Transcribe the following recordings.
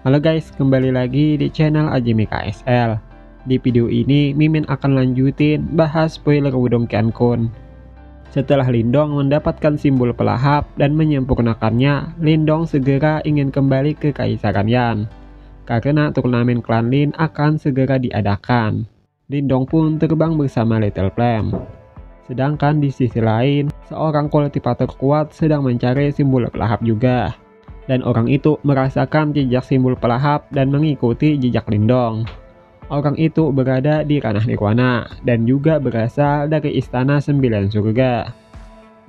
Halo guys, kembali lagi di channel Ajemi KSL. Di video ini, Mimin akan lanjutin bahas spoiler Wudong Qiankun. Setelah Lindong mendapatkan simbol pelahap dan menyempurnakannya, Lindong segera ingin kembali ke Kaisaran Yan. Karena turnamen klan Lin akan segera diadakan. Lindong pun terbang bersama Little Flame. Sedangkan di sisi lain, seorang kultivator kuat sedang mencari simbol pelahap juga. Dan orang itu merasakan jejak simbol pelahap dan mengikuti jejak Lindong. Orang itu berada di ranah Nirwana dan juga berasal dari Istana Sembilan Surga.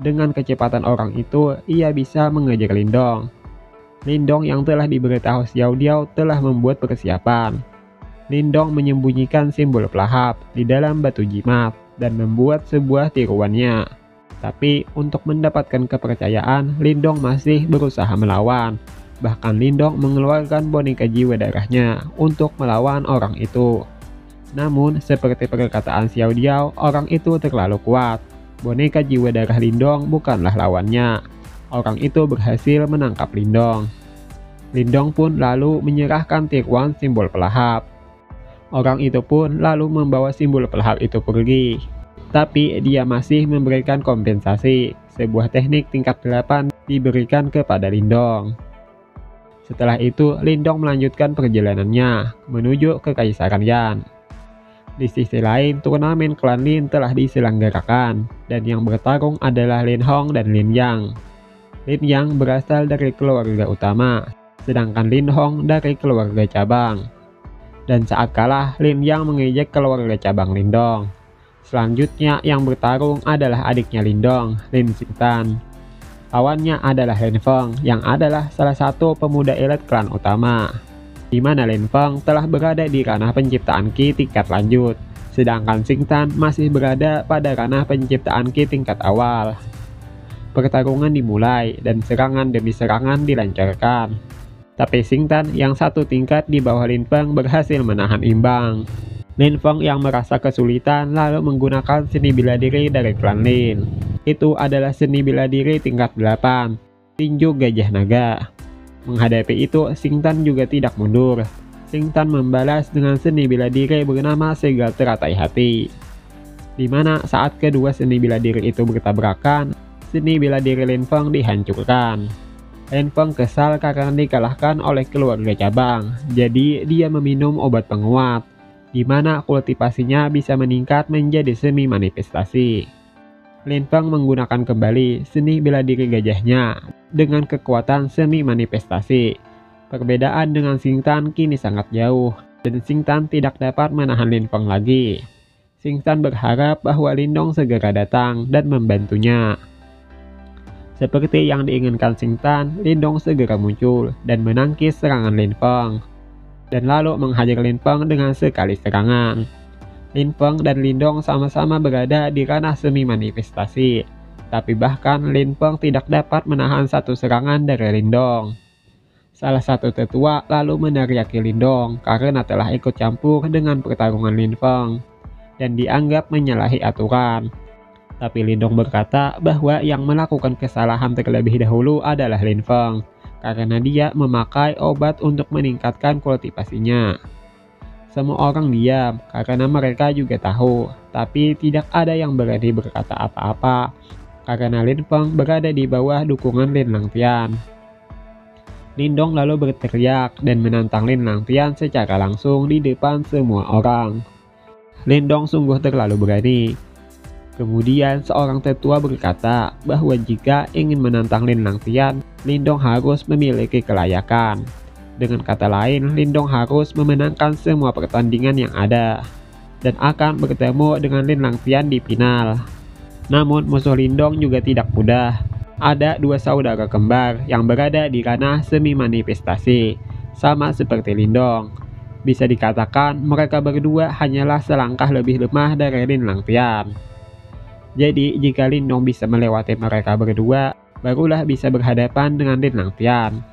Dengan kecepatan orang itu, ia bisa mengejar Lindong. Lindong yang telah diberitahu Xiao Diao telah membuat persiapan. Lindong menyembunyikan simbol pelahap di dalam batu jimat dan membuat sebuah tiruannya. Tapi untuk mendapatkan kepercayaan, Lindong masih berusaha melawan. Bahkan Lindong mengeluarkan boneka jiwa darahnya untuk melawan orang itu. Namun, seperti perkataan Xiao Diao, orang itu terlalu kuat. Boneka jiwa darah Lindong bukanlah lawannya. Orang itu berhasil menangkap Lindong. Lindong pun lalu menyerahkan tiruan simbol pelahap. Orang itu pun lalu membawa simbol pelahap itu pergi. Tapi dia masih memberikan kompensasi. Sebuah teknik tingkat 8 diberikan kepada Lindong. Setelah itu, Lindong melanjutkan perjalanannya menuju ke Kaisaran Yan. Di sisi lain, turnamen klan Lin telah diselenggarakan, dan yang bertarung adalah Lin Hong dan Lin Yang. Lin Yang berasal dari keluarga utama, sedangkan Lin Hong dari keluarga cabang. Dan saat kalah, Lin Yang mengejek keluarga cabang Lindong. Selanjutnya yang bertarung adalah adiknya Lindong, Lin Xingtan. Lawannya adalah Lin Feng yang adalah salah satu pemuda elit klan utama. Di mana Lin Feng telah berada di ranah penciptaan Qi tingkat lanjut, sedangkan Xingtan masih berada pada ranah penciptaan Qi tingkat awal. Pertarungan dimulai dan serangan demi serangan dilancarkan. Tapi Xingtan yang satu tingkat di bawah Lin Feng berhasil menahan imbang. Lin Feng yang merasa kesulitan lalu menggunakan seni bela diri dari klan Lin. Itu adalah seni bela diri tingkat 8, tinju gajah naga. Menghadapi itu, Xingtan juga tidak mundur. Xingtan membalas dengan seni bela diri bernama Segel Teratai Hati. Di mana saat kedua seni bela diri itu bertabrakan, seni bela diri Lin Feng dihancurkan. Lin Feng kesal karena dikalahkan oleh keluarga cabang, jadi dia meminum obat penguat, di mana kultivasinya bisa meningkat menjadi semi manifestasi. Lin Feng menggunakan kembali seni bela diri gajahnya dengan kekuatan semi manifestasi. Perbedaan dengan Xingtan kini sangat jauh, dan Xingtan tidak dapat menahan Lin Feng lagi. Xingtan berharap bahwa Lindong segera datang dan membantunya. Seperti yang diinginkan Xingtan, Lindong segera muncul dan menangkis serangan Lin Feng, dan lalu menghajar Lin Feng dengan sekali serangan. Lin Feng dan Lindong sama-sama berada di ranah semi manifestasi, tapi bahkan Lin Feng tidak dapat menahan satu serangan dari Lindong. Salah satu tetua lalu meneriaki Lindong karena telah ikut campur dengan pertarungan Lin Feng dan dianggap menyalahi aturan. Tapi Lindong berkata bahwa yang melakukan kesalahan terlebih dahulu adalah Lin Feng, karena dia memakai obat untuk meningkatkan kultivasinya. Semua orang diam karena mereka juga tahu, tapi tidak ada yang berani berkata apa-apa karena Lin Feng berada di bawah dukungan Lin Langtian. Lindong lalu berteriak dan menantang Lin Langtian secara langsung di depan semua orang. Lindong sungguh terlalu berani. Kemudian seorang tetua berkata bahwa jika ingin menantang Lin Langtian, Lindong harus memiliki kelayakan. Dengan kata lain, Lindong harus memenangkan semua pertandingan yang ada dan akan bertemu dengan Lin Langtian di final. Namun musuh Lindong juga tidak mudah. Ada dua saudara kembar yang berada di ranah semi manifestasi, sama seperti Lindong. Bisa dikatakan mereka berdua hanyalah selangkah lebih lemah dari Lin Langtian. Jadi jika Lindong bisa melewati mereka berdua, barulah bisa berhadapan dengan Lin Langtian.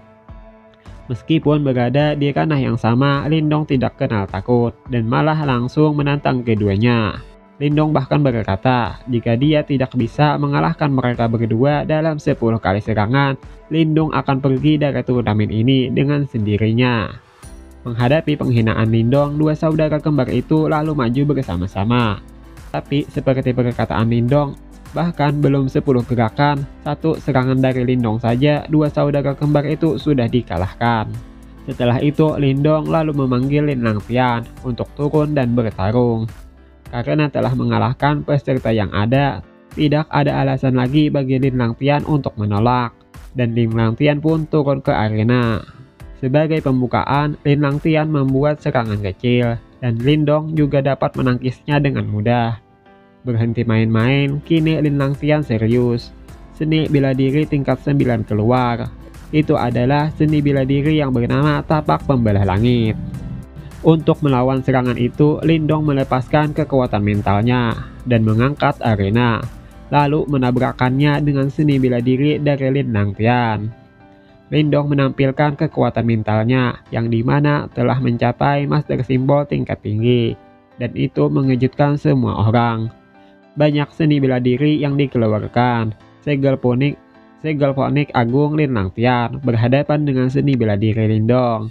Meskipun berada di ranah yang sama, Lindong tidak kenal takut dan malah langsung menantang keduanya. Lindong bahkan berkata jika dia tidak bisa mengalahkan mereka berdua dalam 10 kali serangan, Lindong akan pergi dari turnamen ini dengan sendirinya. Menghadapi penghinaan Lindong, dua saudara kembar itu lalu maju bersama-sama. Tapi seperti perkataan Lindong, bahkan belum 10 gerakan, satu serangan dari Lindong saja, dua saudara kembar itu sudah dikalahkan. Setelah itu, Lindong lalu memanggil Lin Langtian untuk turun dan bertarung. Karena telah mengalahkan peserta yang ada, tidak ada alasan lagi bagi Lin Langtian untuk menolak, dan Lin Langtian pun turun ke arena. Sebagai pembukaan, Lin Langtian membuat serangan kecil, dan Lindong juga dapat menangkisnya dengan mudah. Berhenti main-main, kini Lin Langtian serius. Seni bela diri tingkat 9 keluar. Itu adalah seni bela diri yang bernama Tapak Pembelah Langit. Untuk melawan serangan itu, Lindong melepaskan kekuatan mentalnya dan mengangkat arena, lalu menabrakkannya dengan seni bela diri dari Lin Langtian. Lindong menampilkan kekuatan mentalnya yang dimana telah mencapai master simbol tingkat tinggi, dan itu mengejutkan semua orang. Banyak seni bela diri yang dikeluarkan. Segel Phoenix Agung Lin Langtian berhadapan dengan seni bela diri Lindong.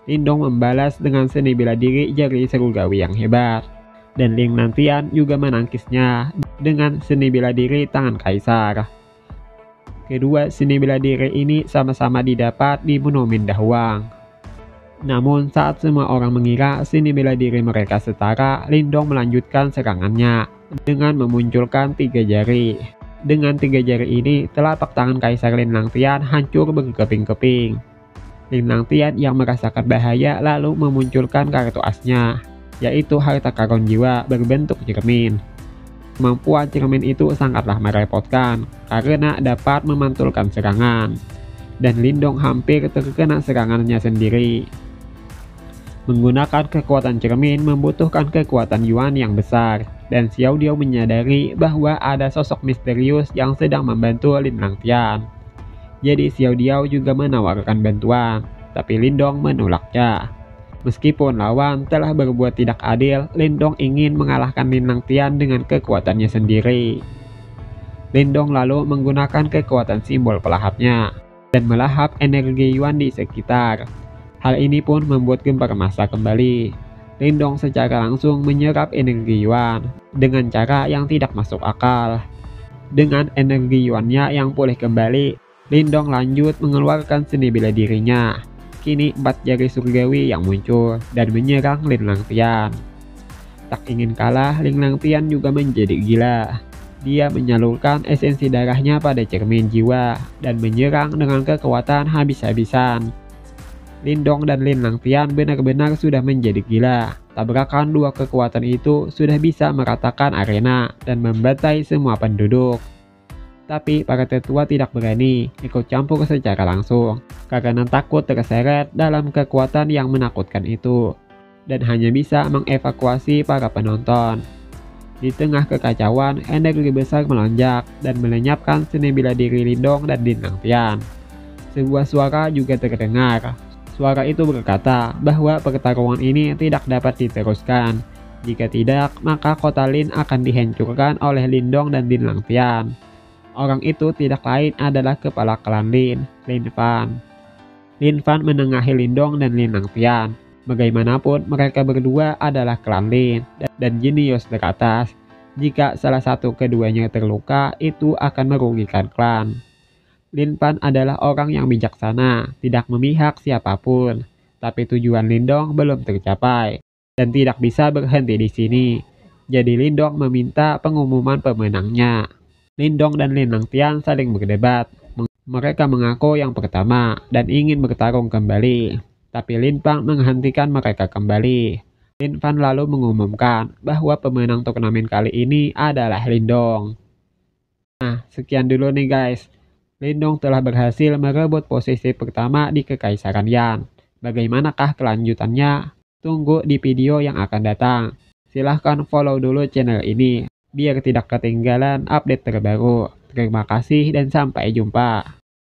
Lindong membalas dengan seni bela diri jari surgawi yang hebat, dan Lin Langtian juga menangkisnya dengan seni bela diri tangan kaisar. Kedua seni bela diri ini sama-sama didapat di Monumen Dahuang. Namun saat semua orang mengira seni bela diri mereka setara, Lindong melanjutkan serangannya dengan memunculkan 3 jari. Dengan 3 jari ini, telapak tangan kaisar Lin Langtian hancur berkeping-keping. Lin Langtian yang merasakan bahaya lalu memunculkan kartu asnya, yaitu harta karun jiwa berbentuk cermin. Kemampuan cermin itu sangatlah merepotkan karena dapat memantulkan serangan, dan Lindong hampir terkena serangannya sendiri. Menggunakan kekuatan cermin membutuhkan kekuatan Yuan yang besar, dan Xiao Diao menyadari bahwa ada sosok misterius yang sedang membantu Lin Langtian. Jadi Xiao Diao juga menawarkan bantuan, tapi Lindong menolaknya. Meskipun lawan telah berbuat tidak adil, Lindong ingin mengalahkan Lin Langtian dengan kekuatannya sendiri. Lindong lalu menggunakan kekuatan simbol pelahapnya dan melahap energi Yuan di sekitar. Hal ini pun membuat gempar massa kembali. Lindong secara langsung menyerap energi Yuan dengan cara yang tidak masuk akal. Dengan energi Yuannya yang pulih kembali, Lindong lanjut mengeluarkan seni bela dirinya. Kini 4 jari surgawi yang muncul dan menyerang Lin Langtian. Tak ingin kalah, Lin Langtian juga menjadi gila. Dia menyalurkan esensi darahnya pada cermin jiwa dan menyerang dengan kekuatan habis-habisan. Lindong dan Lin Langtian benar-benar sudah menjadi gila. Tabrakan dua kekuatan itu sudah bisa meratakan arena dan membantai semua penduduk. Tapi para tetua tidak berani ikut campur secara langsung karena takut terseret dalam kekuatan yang menakutkan itu, dan hanya bisa mengevakuasi para penonton. Di tengah kekacauan, energi besar melonjak dan melenyapkan seni bela diri Lindong dan Lin Langtian. Sebuah suara juga terdengar. Suara itu berkata bahwa pertarungan ini tidak dapat diteruskan. Jika tidak, maka kota Lin akan dihancurkan oleh Lindong dan Lin Langtian. Orang itu tidak lain adalah kepala klan Lin, Lin Fan. Lin Fan menengahi Lindong dan Lin Langtian. Bagaimanapun mereka berdua adalah klan Lin dan jenius teratas. Jika salah satu keduanya terluka, itu akan merugikan klan. Lin Fan adalah orang yang bijaksana, tidak memihak siapapun. Tapi tujuan Lindong belum tercapai dan tidak bisa berhenti di sini. Jadi Lindong meminta pengumuman pemenangnya. Lindong dan Lin Langtian saling berdebat. Mereka mengaku yang pertama dan ingin bertarung kembali. Tapi Lin Fan menghentikan mereka kembali. Lin Fan lalu mengumumkan bahwa pemenang turnamen kali ini adalah Lindong. Nah, sekian dulu nih guys. Lindong telah berhasil merebut posisi pertama di Kekaisaran Yan. Bagaimanakah kelanjutannya? Tunggu di video yang akan datang. Silahkan follow dulu channel ini biar tidak ketinggalan update terbaru. Terima kasih dan sampai jumpa.